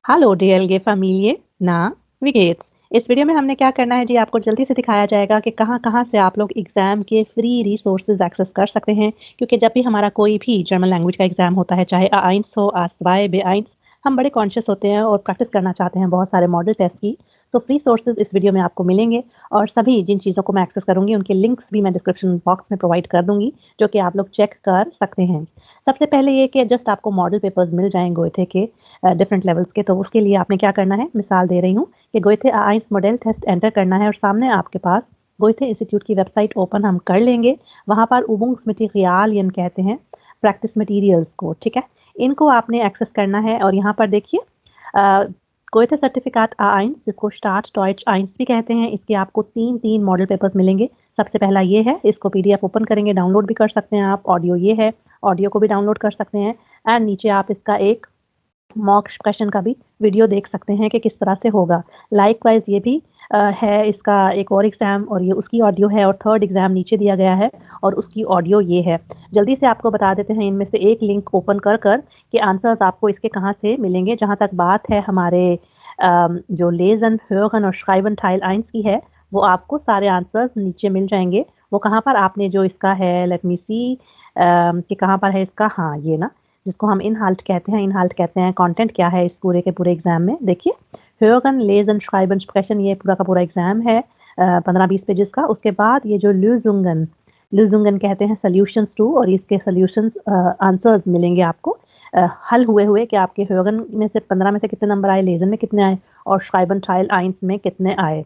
Hello dear family ना widgets. इस video में हमने क्या करना है जी, आपको जल्दी से दिखाया जाएगा कि कहाँ कहाँ से आप लोग एग्जाम के फ्री रिसोर्सेज एक्सेस कर सकते हैं। क्योंकि जब भी हमारा कोई भी जर्मन लैंग्वेज का एग्जाम होता है, चाहे A1 हो A2 B1, हम बड़े कॉन्शियस होते हैं और प्रैक्टिस करना चाहते हैं बहुत सारे मॉडल टेस्ट की। तो फ्री सोर्सेज इस वीडियो में आपको मिलेंगे और सभी जिन चीज़ों को मैं एक्सेस करूंगी उनके लिंक्स भी मैं डिस्क्रिप्शन बॉक्स में प्रोवाइड कर दूंगी, जो कि आप लोग चेक कर सकते हैं। सबसे पहले ये कि जस्ट आपको मॉडल पेपर्स मिल जाएं गोएथे के डिफरेंट लेवल्स के। तो उसके लिए आपने क्या करना है, मिसाल दे रही हूँ कि Goethe A1 model test enter करना है और सामने आपके पास गोएथे इंस्टीट्यूट की वेबसाइट ओपन हम कर लेंगे। वहाँ पर उबुंग्समटीरियालियन कहते हैं प्रैक्टिस मटीरियल्स को, ठीक है। इनको आपने एक्सेस करना है और यहाँ पर देखिए गोएथे सर्टिफिकेट A1 जिसको स्टार्ट टॉइच 1 भी कहते हैं, इसके आपको तीन तीन मॉडल पेपर्स मिलेंगे। सबसे पहला ये है, इसको पीडीएफ ओपन करेंगे, डाउनलोड भी कर सकते हैं आप। ऑडियो ये है, ऑडियो को भी डाउनलोड कर सकते हैं। एंड नीचे आप इसका एक मॉक क्वेश्चन का भी वीडियो देख सकते हैं कि किस तरह से होगा। लाइकवाइज ये भी है इसका एक और एग्ज़ाम, और ये उसकी ऑडियो है, और थर्ड एग्ज़ाम नीचे दिया गया है और उसकी ऑडियो ये है। जल्दी से आपको बता देते हैं इनमें से एक लिंक ओपन कर कर कि आंसर्स आपको इसके कहाँ से मिलेंगे। जहाँ तक बात है हमारे जो लेज़न hören और schreiben टाइल 1 की है, वो आपको सारे आंसर्स नीचे मिल जाएंगे। वो कहाँ पर आपने जो इसका है, लेट मी सी कि कहाँ पर है इसका, हाँ ये ना, जिसको हम इनहाल्ट कहते हैं। इनहाल्ट कहते हैं कंटेंट क्या है इस पूरे के पूरे एग्जाम में। देखिए, hören lesen schreiben sprechen, ये पूरा का पूरा एग्जाम है 15-20 पेजेस का। उसके बाद ये जो lösungen, lösungen कहते हैं सॉल्यूशंस टू, और इसके सॉल्यूशंस आंसर्स मिलेंगे आपको हल हुए हुए कि आपके hören में से 15 में से कितने नंबर आए, लेजन में कितने आए और schreiben टाइल 1 में कितने आए।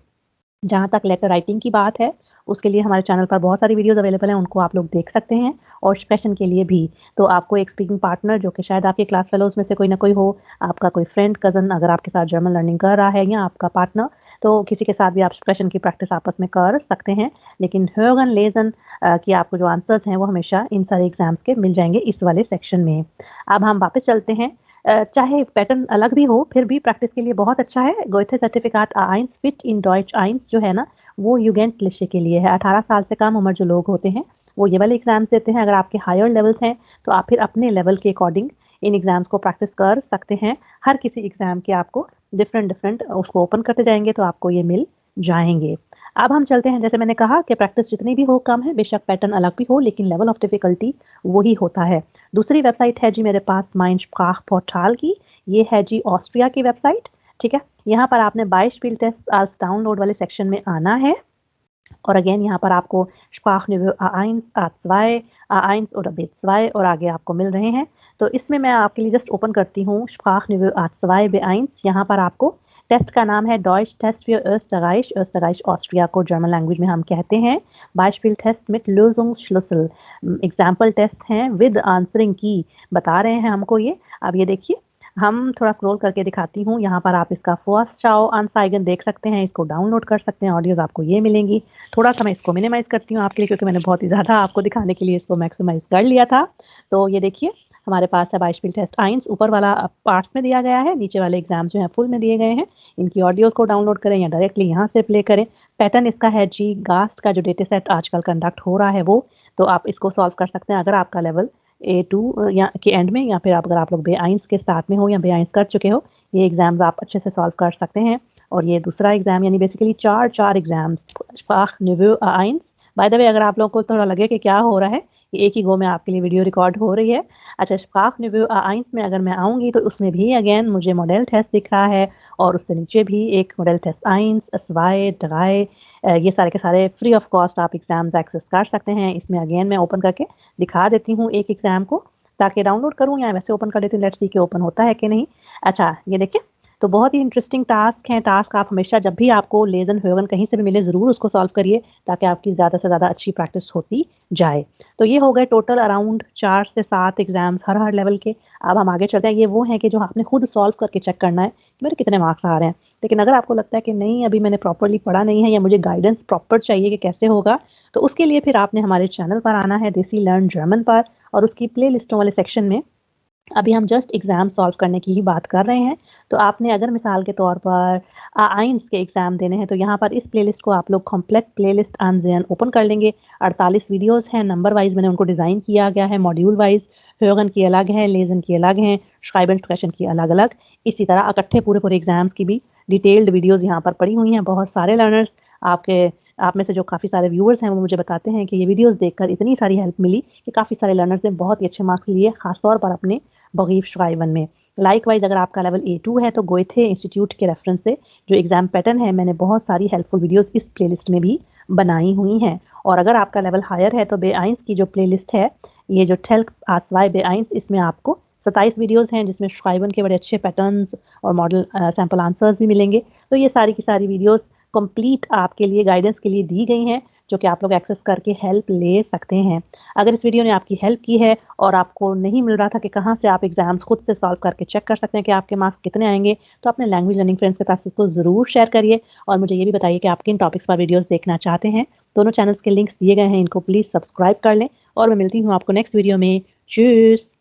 जहाँ तक लेटर राइटिंग की बात है, उसके लिए हमारे चैनल पर बहुत सारी वीडियोज़ अवेलेबल हैं, उनको आप लोग देख सकते हैं। और एक्सप्रेशन के लिए भी, तो आपको एक स्पीकिंग पार्टनर जो कि शायद आपके क्लास फेलोज़ में से कोई ना कोई हो, आपका कोई फ्रेंड, कज़न अगर आपके साथ जर्मन लर्निंग कर रहा है, या आपका पार्टनर, तो किसी के साथ भी आप एक्सप्रेशन की प्रैक्टिस आपस में कर सकते हैं। लेकिन hören, lesen कि आपको जो आंसर्स हैं वो हमेशा इन सारे एग्ज़ाम्स के मिल जाएँगे इस वाले सेक्शन में। अब हम वापस चलते हैं। चाहे पैटर्न अलग भी हो, फिर भी प्रैक्टिस के लिए बहुत अच्छा है। Goethe certificate A1 fit in Deutsche 1 जो है ना, वो जुgendliche के लिए है। 18 साल से कम उम्र जो लोग होते हैं, वो ये वाले एग्ज़ाम्स देते हैं। अगर आपके हायर लेवल्स हैं, तो आप फिर अपने लेवल के अकॉर्डिंग इन एग्ज़ाम्स को प्रैक्टिस कर सकते हैं। हर किसी एग्ज़ाम के आपको डिफरेंट उसको ओपन करते जाएँगे तो आपको ये मिल जाएँगे। अब हम चलते हैं, जैसे मैंने कहा कि प्रैक्टिस जितनी भी हो कम है, बेशक पैटर्न अलग भी हो, लेकिन लेवल ऑफ डिफ़िकल्टी वही होता है। दूसरी वेबसाइट है जी मेरे पास माइंड sprachportal की। ये है जी ऑस्ट्रिया की वेबसाइट, ठीक है। यहाँ पर आपने Beispiel-Tests als डाउनलोड वाले सेक्शन में आना है और अगेन यहाँ पर आपको Sprachniveau A1, A2, A1 oder B2 और आगे आपको मिल रहे हैं। तो इसमें मैं आपके लिए जस्ट ओपन करती हूँ Sprachniveau A2 B1। यहाँ पर आपको टेस्ट का नाम है Deutsch Test für Österreich, österreich Austria को जर्मन लैंग्वेज में हम कहते हैं। Beispiel Test mit Lösungsschlüssel, example test हैं विद आंसरिंग की बता रहे हैं हमको ये। अब ये देखिए, हम थोड़ा स्क्रॉल करके दिखाती हूँ। यहाँ पर आप इसका फर्स्ट शाओ अनसाइगन देख सकते हैं, इसको डाउनलोड कर सकते हैं, ऑडियोज आपको ये मिलेंगी। थोड़ा सा मैं इसको मिनिमाइज़ करती हूँ आपके लिए, क्योंकि मैंने बहुत ही ज़्यादा आपको दिखाने के लिए इसको मैक्सिमाइज़ कर लिया था। तो ये देखिए, हमारे पास है Beispiel Test 1, ऊपर वाला पार्ट्स में दिया गया है, नीचे वाले एग्जाम जो हैं फुल में दिए गए हैं। इनकी ऑडियोज़ को डाउनलोड करें या डायरेक्टली यहाँ से प्ले करें। पैटर्न इसका है जी गास्ट का जो डेटा सेट आजकल कंडक्ट हो रहा है वो, तो आप इसको सॉल्व कर सकते हैं अगर आपका लेवल A2 या के एंड में, या फिर अगर आप लोग B1 के स्टार्ट में हो या B1 कर चुके हो, ये एग्ज़ाम्स आप अच्छे से सॉल्व कर सकते हैं। और ये दूसरा एग्ज़ाम, यानी basically 4 exams Sprachniveau A1। By the way, अगर आप लोगों को थोड़ा लगे कि क्या हो रहा है, ये एक ही गो में आपके लिए वीडियो रिकॉर्ड हो रही है। अच्छा, Sprachniveau A1 में अगर मैं आऊँगी तो उसमें भी अगेन मुझे मॉडल टेस्ट दिख रहा है, और उससे नीचे भी एक मॉडल टेस्ट 1, 2, 3, ये सारे के सारे फ्री ऑफ कॉस्ट आप एग्ज़ाम्स एक्सेस कर सकते हैं। इसमें अगेन मैं ओपन करके दिखा देती हूँ एक एग्ज़ाम को, ताकि डाउनलोड करूँ या वैसे ओपन कर देती हूँ, लेट्स सी कि ओपन होता है कि नहीं। अच्छा, ये देखिए, तो बहुत ही इंटरेस्टिंग टास्क हैं। टास्क आप हमेशा जब भी आपको लेज़न hören कहीं से भी मिले, ज़रूर उसको सॉल्व करिए, ताकि आपकी ज़्यादा से ज़्यादा अच्छी प्रैक्टिस होती जाए। तो ये हो गए टोटल अराउंड 4 से 7 एग्ज़ाम्स हर लेवल के। अब हम आगे चलते हैं। ये वो हैं कि जो आपने खुद सॉल्व करके चेक करना है कि मेरे कितने मार्क्स आ रहे हैं। लेकिन अगर आपको लगता है कि नहीं, अभी मैंने प्रॉपर्ली पढ़ा नहीं है, या मुझे गाइडेंस प्रॉपर चाहिए कि कैसे होगा, तो उसके लिए फिर आपने हमारे चैनल पर आना है, देसी लर्न जर्मन पर, और उसकी प्लेलिस्टों वाले सेक्शन में अभी हम जस्ट एग्ज़ाम सॉल्व करने की ही बात कर रहे हैं। तो आपने अगर मिसाल के तौर पर आइन्स के एग्ज़ाम देने हैं, तो यहाँ पर इस प्लेलिस्ट को आप लोग कंप्लीट प्लेलिस्ट अनज़ेन ओपन कर लेंगे। 48 वीडियोज़ हैं, नंबर वाइज़ मैंने उनको डिज़ाइन किया गया है, मॉड्यूल वाइज़। ह्योगन की अलग है, लेज़न की अलग हैं, श्राइबेंट क्वेश्चन की अलग-अलग। इसी तरह इकट्ठे पूरे-पूरे एग्ज़ाम्स की भी डिटेल्ड वीडियोज़ यहाँ पर पड़ी हुई हैं। बहुत सारे लर्नर्स आपके आप में से जो काफ़ी सारे व्यूअर्स हैं, वो मुझे बताते हैं कि ये वीडियोज़ देखकर इतनी सारी हेल्प मिली कि काफ़ी सारे लर्नर्स ने बहुत ही अच्छे मार्क्स लिए, ख़ास तौर पर अपने बगीव श्राइवन में। लाइकवाइज़ अगर आपका लेवल A2 है तो गोएथे इंस्टीट्यूट के रेफ़रेंस से जो एग्ज़ाम पैटर्न है मैंने बहुत सारी हेल्पफुल वीडियोज़ इस प्लेलिस्ट में भी बनाई हुई हैं। और अगर आपका लेवल हायर है तो बेआइंस की जो प्लेलिस्ट है, ये जो टेल्क आस्वाई बेआइंस इसमें आपको 27 वीडियोज़ हैं जिसमें श्राइवन के बड़े अच्छे पैटर्न्स और मॉडल सैंपल आंसर्स भी मिलेंगे। तो ये सारी की सारी वीडियोज़ कंप्लीट आपके लिए गाइडेंस के लिए दी गई हैं, जो कि आप लोग एक्सेस करके हेल्प ले सकते हैं। अगर इस वीडियो ने आपकी हेल्प की है और आपको नहीं मिल रहा था कि कहाँ से आप एग्ज़ाम्स खुद से सॉल्व करके चेक कर सकते हैं कि आपके मार्क्स कितने आएँगे, तो अपने लैंग्वेज लर्निंग फ्रेंड्स के साथ इसको ज़रूर शेयर करिए और मुझे ये भी बताइए कि आप किन टॉपिक्स पर वीडियोज़ देखना चाहते हैं। दोनों चैनल्स के लिंक्स दिए गए हैं, इनको प्लीज़ सब्सक्राइब कर लें और मैं मिलती हूँ आपको नेक्स्ट वीडियो में। चीयर्स।